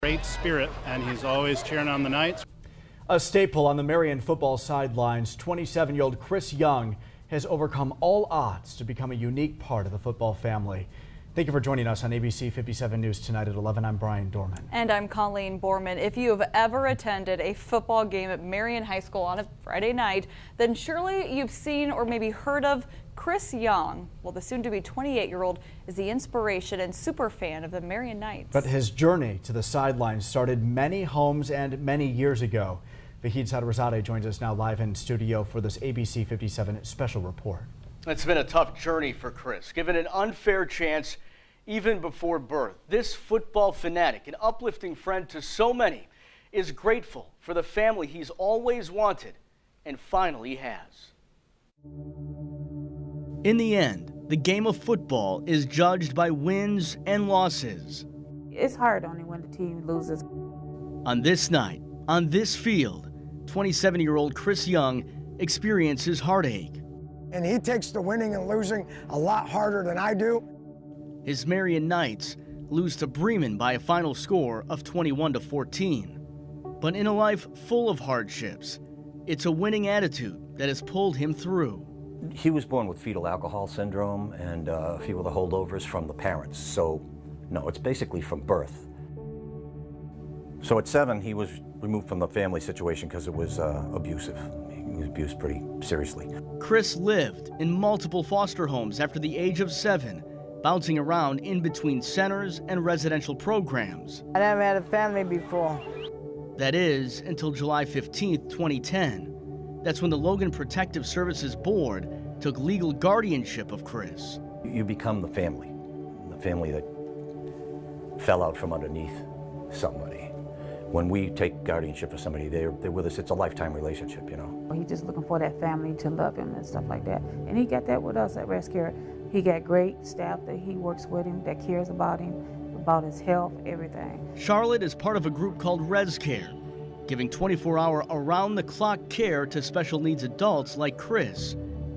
Great spirit, and he's always cheering on the Knights. A staple on the Marion football sidelines, 27-year-old Chris Young has overcome all odds to become a unique part of the football family. Thank you for joining us on ABC 57 News tonight at 11. I'm Brian Dorman. And I'm Colleen Borman. If you have ever attended a football game at Marion High School on a Friday night, then surely you've seen or maybe heard of Chris Young. Well, the soon-to-be 28-year-old is the inspiration and super fan of the Marion Knights. But his journey to the sidelines started many homes and many years ago. Vahid Sadrazadeh joins us now live in studio for this ABC 57 special report. It's been a tough journey for Chris, given an unfair chance even before birth. This football fanatic, an uplifting friend to so many, is grateful for the family he's always wanted and finally has. In the end, the game of football is judged by wins and losses. It's hard only when the team loses. On this night, on this field, 27-year-old Chris Young experiences heartache. And he takes the winning and losing a lot harder than I do. His Marion Knights lose to Bremen by a final score of 21-14. But in a life full of hardships, it's a winning attitude that has pulled him through. He was born with fetal alcohol syndrome and a few of the holdovers from the parents. So, no, it's basically from birth. So at 7, he was removed from the family situation because it was abusive. He was abused pretty seriously. Chris lived in multiple foster homes after the age of 7, bouncing around in between centers and residential programs. I never had a family before. That is, until July 15th, 2010. That's when the Logan Protective Services Board took legal guardianship of Chris. You become the family that fell out from underneath somebody. When we take guardianship for somebody, they're with us. It's a lifetime relationship, you know. He's just looking for that family to love him and stuff like that. And he got that with us at Rescare. He got great staff that he works with him, that cares about him, about his health, everything. Charlotte is part of a group called ResCare, giving 24-hour around-the-clock care to special needs adults like Chris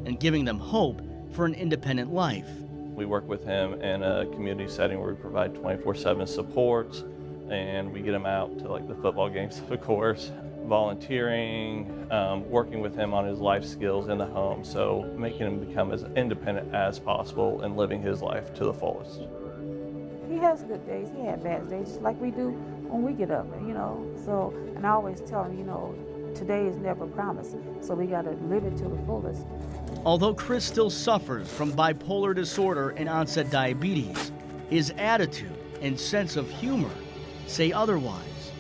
and giving them hope for an independent life. We work with him in a community setting where we provide 24/7 support, and we get him out to like the football games, of course, volunteering, working with him on his life skills in the home, so making him become as independent as possible and living his life to the fullest. He has good days, he had bad days, just like we do when we get up, you know. So, and I always tell him, you know, today is never promised, so we got to live it to the fullest. Although Chris still suffers from bipolar disorder and onset diabetes, his attitude and sense of humor say otherwise.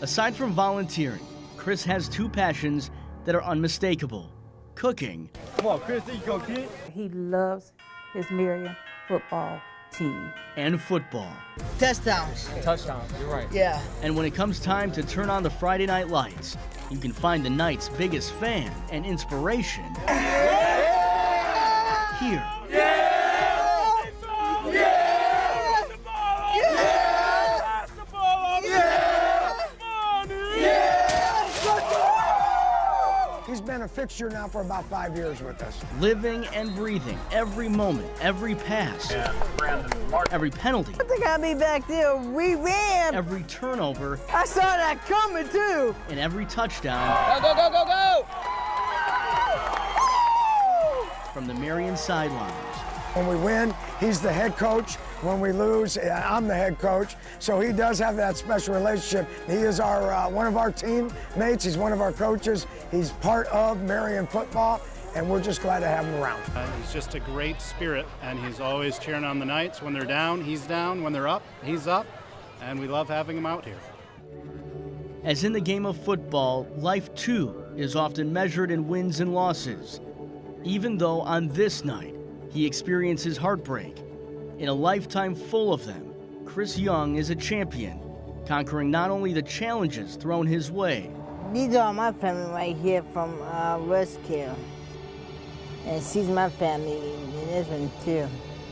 Aside from volunteering, Chris has 2 passions that are unmistakable: cooking. Come on, Chris, you go, kid. He loves his Marion football team. And football. Touchdowns. Touchdowns, you're right. Yeah. And when it comes time to turn on the Friday night lights, you can find the Knights' biggest fan and inspiration here. He's been a fixture now for about 5 years with us. Living and breathing every moment, every pass, every penalty. I think I'll be back there. We ran. Every turnover. I saw that coming too. And every touchdown. Go, go, go, go, go! From the Marion sidelines. When we win, he's the head coach. When we lose, I'm the head coach. So he does have that special relationship. He is our one of our teammates. He's one of our coaches. He's part of Marion football, and we're just glad to have him around. He's just a great spirit, and he's always cheering on the Knights. When they're down, he's down. When they're up, he's up, and we love having him out here. As in the game of football, life too is often measured in wins and losses. Even though on this night, he experiences heartbreak. In a lifetime full of them, Chris Young is a champion, conquering not only the challenges thrown his way. These are my family right here from Rescare. And she's my family in this one too.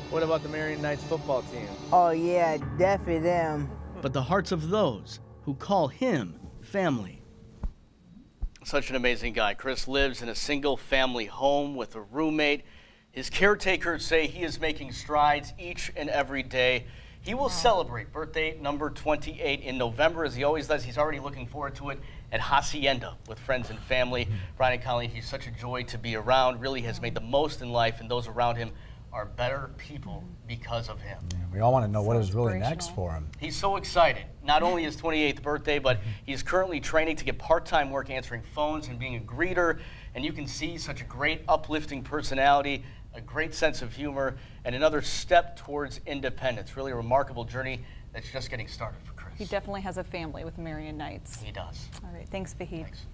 What about the Marion Knights football team? Oh yeah, definitely them. But the hearts of those who call him family. Such an amazing guy. Chris lives in a single-family home with a roommate. His caretakers say he is making strides each and every day. He will celebrate birthday number 28 in November, as he always does. He's already looking forward to it at Hacienda with friends and family. Brian and Colleen, he's such a joy to be around, really has made the most in life, and those around him are better people because of him. Yeah, we all want to know what is really next for him. He's so excited. Not only his 28th birthday, but he's currently training to get part-time work answering phones and being a greeter. And you can see such a great uplifting personality, a great sense of humor, and another step towards independence. Really a remarkable journey that's just getting started for Chris. He definitely has a family with Marion Knights. He does. All right, thanks, Fahid. Thanks.